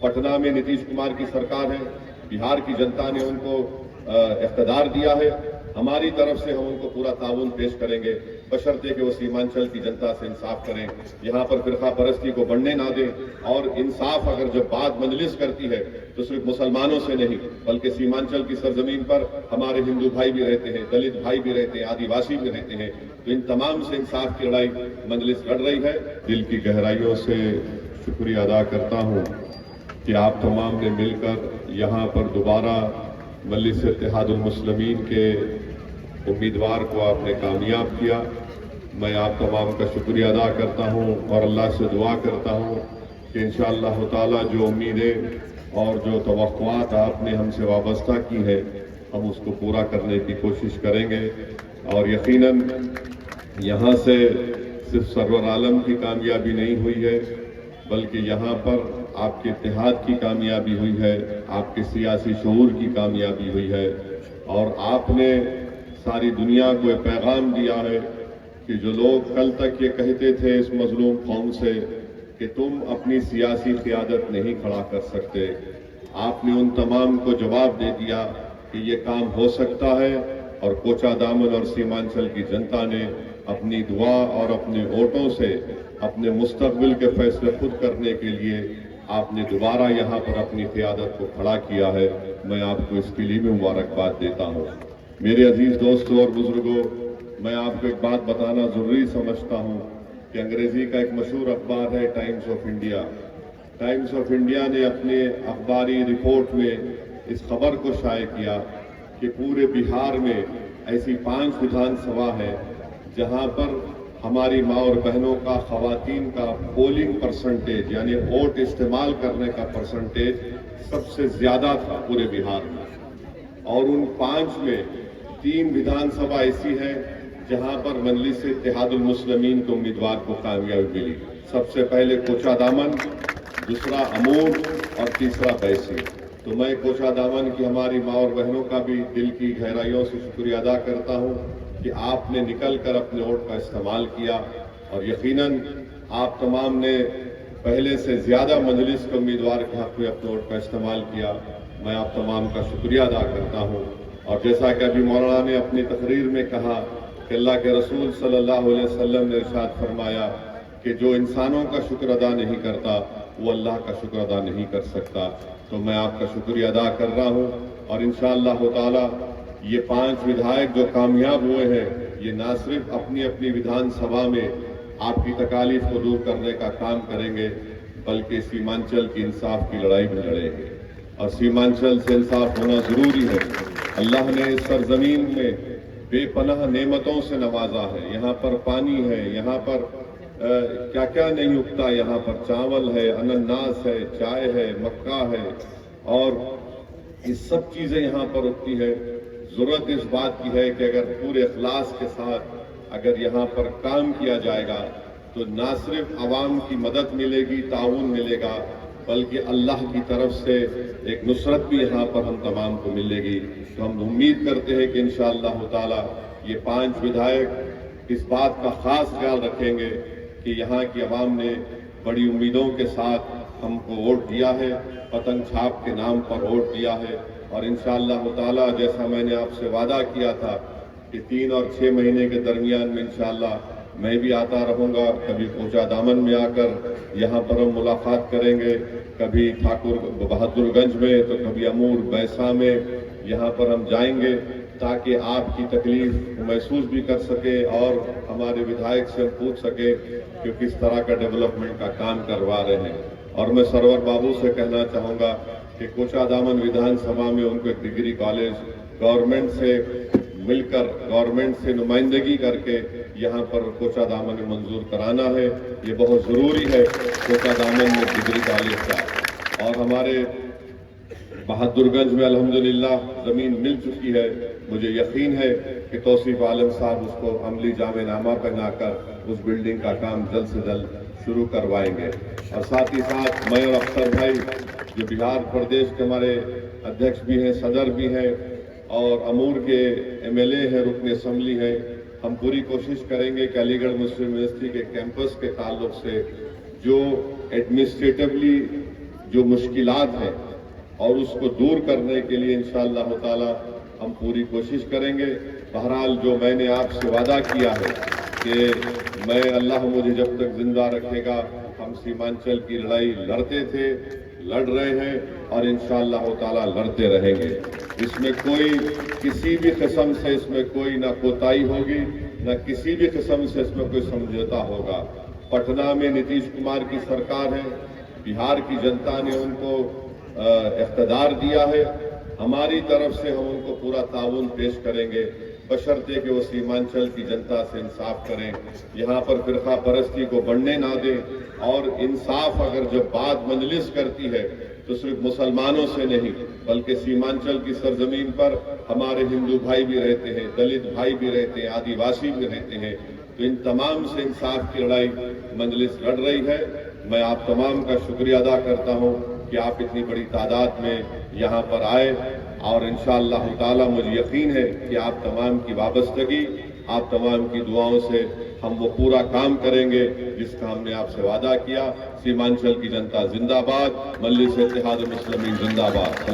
पटना में नीतीश कुमार की सरकार है, बिहार की जनता ने उनको इख्तिदार दिया है। हमारी तरफ से हम उनको पूरा ताउन पेश करेंगे, बशर्ते कि वो सीमांचल की जनता से इंसाफ करें, यहाँ पर फिरका परस्ती को बढ़ने ना दें। और इंसाफ अगर जब बात मजलिस करती है तो सिर्फ मुसलमानों से नहीं, बल्कि सीमांचल की सरजमीन पर हमारे हिंदू भाई भी रहते हैं, दलित भाई भी रहते हैं, आदिवासी भी रहते हैं, तो इन तमाम से इंसाफ की लड़ाई मजलिस लड़ रही है। दिल की गहराइयों से शुक्रिया अदा करता हूँ कि आप तमाम ने मिलकर यहाँ पर दोबारा मजलिस इत्तेहादुल मुस्लिमीन के उम्मीदवार को आपने कामयाब किया। मैं आप तमाम का शुक्रिया अदा करता हूँ और अल्लाह से दुआ करता हूँ कि इंशाअल्लाह ताला जो उम्मीदें और जो तवक्कुआत आपने हमसे वाबस्ता की है, हम उसको पूरा करने की कोशिश करेंगे। और यकीनन यहाँ से सिर्फ सरवर आलम की कामयाबी नहीं हुई है, बल्कि यहाँ पर आपके इत्तेहाद की कामयाबी हुई है, आपके सियासी शऊर की कामयाबी हुई है। और आपने सारी दुनिया को एक पैगाम दिया है कि जो लोग कल तक ये कहते थे इस मजलूम कौम से कि तुम अपनी सियासी क़ियादत नहीं खड़ा कर सकते, आपने उन तमाम को जवाब दे दिया कि ये काम हो सकता है। और कोचा दामन और सीमांचल की जनता ने अपनी दुआ और अपने वोटों से अपने मुस्तकबिल के फैसले खुद करने के लिए आपने दोबारा यहाँ पर अपनी क़ियादत को खड़ा किया है। मैं आपको इसके लिए भी मुबारकबाद देता हूँ। मेरे अजीज दोस्तों और बुजुर्गों, मैं आपको एक बात बताना ज़रूरी समझता हूँ कि अंग्रेज़ी का एक मशहूर अखबार है times of India. Times of India ने अपने अखबारी रिपोर्ट में इस खबर को शाये किया कि पूरे बिहार में ऐसी 5 विधानसभा है जहाँ पर हमारी माँ और बहनों का, ख़वातीन का पोलिंग परसेंटेज यानी वोट इस्तेमाल करने का परसेंटेज सबसे ज़्यादा था पूरे बिहार में। और उन 5 में 3 विधानसभा ऐसी है जहां पर मजलिस इत्तेहादुल मुस्लिमीन के उम्मीदवार को कामयाबी मिली। सबसे पहले कोचा दामन, दूसरा अमूर और तीसरा बैसी। तो मैं कोचा दामन की हमारी माँ और बहनों का भी दिल की गहराइयों से शुक्रिया अदा करता हूँ कि आपने निकल कर अपने वोट का इस्तेमाल किया। और यकीनन आप तमाम ने पहले से ज़्यादा मजलिस के उम्मीदवार के हक़ में अपने वोट का इस्तेमाल किया। मैं आप तमाम का शुक्रिया अदा करता हूँ। और जैसा कि अभी मौलाना ने अपनी तकरीर में कहा कि अल्लाह के रसूल सल्लल्लाहु अलैहि वसल्लम ने इरशाद फरमाया कि जो इंसानों का शुक्र अदा नहीं करता वो अल्लाह का शुक्र अदा नहीं कर सकता। तो मैं आपका शुक्रिया अदा कर रहा हूँ। और इंशाअल्लाह ताला ये 5 विधायक जो कामयाब हुए हैं, ये ना सिर्फ अपनी अपनी विधानसभा में आपकी तकालीफ को दूर करने का काम करेंगे, बल्कि सीमांचल की इंसाफ की लड़ाई भी लड़ेंगे। और सीमांचल से इंसाफ होना ज़रूरी है। अल्लाह ने इस सरजमीन में बेपनाह नेमतों से नवाजा है। यहाँ पर पानी है, यहाँ पर क्या क्या नहीं उगता, यहाँ पर चावल है, अनानास है, चाय है, मक्का है, और ये सब चीज़ें यहाँ पर उगती है। ज़रूरत इस बात की है कि अगर पूरे इखलास के साथ अगर यहाँ पर काम किया जाएगा तो ना सिर्फ आवाम की मदद मिलेगी, ताउन मिलेगा, बल्कि अल्लाह की तरफ से एक नुसरत भी यहाँ पर हम तमाम को मिलेगी। तो हम उम्मीद करते हैं कि इंशाअल्लाह ताला ये 5 विधायक इस बात का ख़ास ख्याल रखेंगे कि यहाँ की आवाम ने बड़ी उम्मीदों के साथ हमको वोट दिया है, पतंग छाप के नाम पर वोट दिया है। और इंशाअल्लाह ताला जैसा मैंने आपसे वादा किया था कि 3 और 6 महीने के दरमियान में इंशाअल्लाह मैं भी आता रहूँगा। कभी कोचा दामन में आकर यहाँ पर हम मुलाकात करेंगे, कभी ठाकुर बहादुरगंज में, तो कभी अमूर बैसा में यहाँ पर हम जाएंगे ताकि आपकी तकलीफ महसूस भी कर सके और हमारे विधायक से हम पूछ सके कि किस तरह का डेवलपमेंट का काम करवा रहे हैं। और मैं सरवर बाबू से कहना चाहूँगा कि कोचा दामन विधानसभा में उनको एक डिग्री कॉलेज गवर्नमेंट से मिलकर, गवर्नमेंट से नुमाइंदगी करके यहाँ पर कोचा दामन में मंजूर कराना है। ये बहुत ज़रूरी है कोचा दामन में डिग्री कॉलेज का। और हमारे बहादुरगंज में अल्हम्दुलिल्लाह ज़मीन मिल चुकी है। मुझे यकीन है कि तौसीफ आलम साहब उसको अमली जामेनामा पहनाकर उस बिल्डिंग का काम जल्द से जल्द शुरू करवाएंगे। और साथ ही साथ मैं और अख्तर भाई जो बिहार प्रदेश के हमारे अध्यक्ष भी हैं, सदर भी हैं और अमूर के MLA हैं, रुकन असम्बली हैं, हम पूरी कोशिश करेंगे कि अलीगढ़ मुस्लिम यूनिवर्सिटी के कैंपस के ताल्लुक से जो एडमिनिस्ट्रेटिवली जो मुश्किलात हैं और उसको दूर करने के लिए इंशाअल्लाह ताला हम पूरी कोशिश करेंगे। बहरहाल जो मैंने आपसे वादा किया है कि मैं अल्लाह मुझे जब तक जिंदा रखेगा, हम सीमांचल की लड़ाई लड़ते थे, लड़ रहे हैं और इंशाअल्लाह ताला लड़ते रहेंगे। इसमें कोई किसी भी किस्म से इसमें कोई ना कोताही होगी, न किसी भी किस्म से इसमें कोई समझौता होगा। पटना में नीतीश कुमार की सरकार है, बिहार की जनता ने उनको इख्तियार दिया है। हमारी तरफ से हम उनको पूरा ताउन पेश करेंगे, बशर्ते कि वो सीमांचल की जनता से इंसाफ करें, यहाँ पर फिरका परस्ती को बढ़ने ना दें और इंसाफ अगर जब बात मजलिस करती है तो सिर्फ मुसलमानों से नहीं बल्कि सीमांचल की सरजमीन पर हमारे हिंदू भाई भी रहते हैं, दलित भाई भी रहते हैं, आदिवासी भी रहते हैं, तो इन तमाम से इंसाफ की लड़ाई मजलिस लड़ रही है। मैं आप तमाम का शुक्रिया अदा करता हूँ कि आप इतनी बड़ी तादाद में यहाँ पर आए और इंशाअल्लाह ताला मुझे यकीन है कि आप तमाम की वाबस्तगी, आप तमाम की दुआओं से हम वो पूरा काम करेंगे जिसका हमने आपसे वादा किया। सीमांचल की जनता जिंदाबाद, मजलिस इत्तेहाद मुस्लिमीन जिंदाबाद।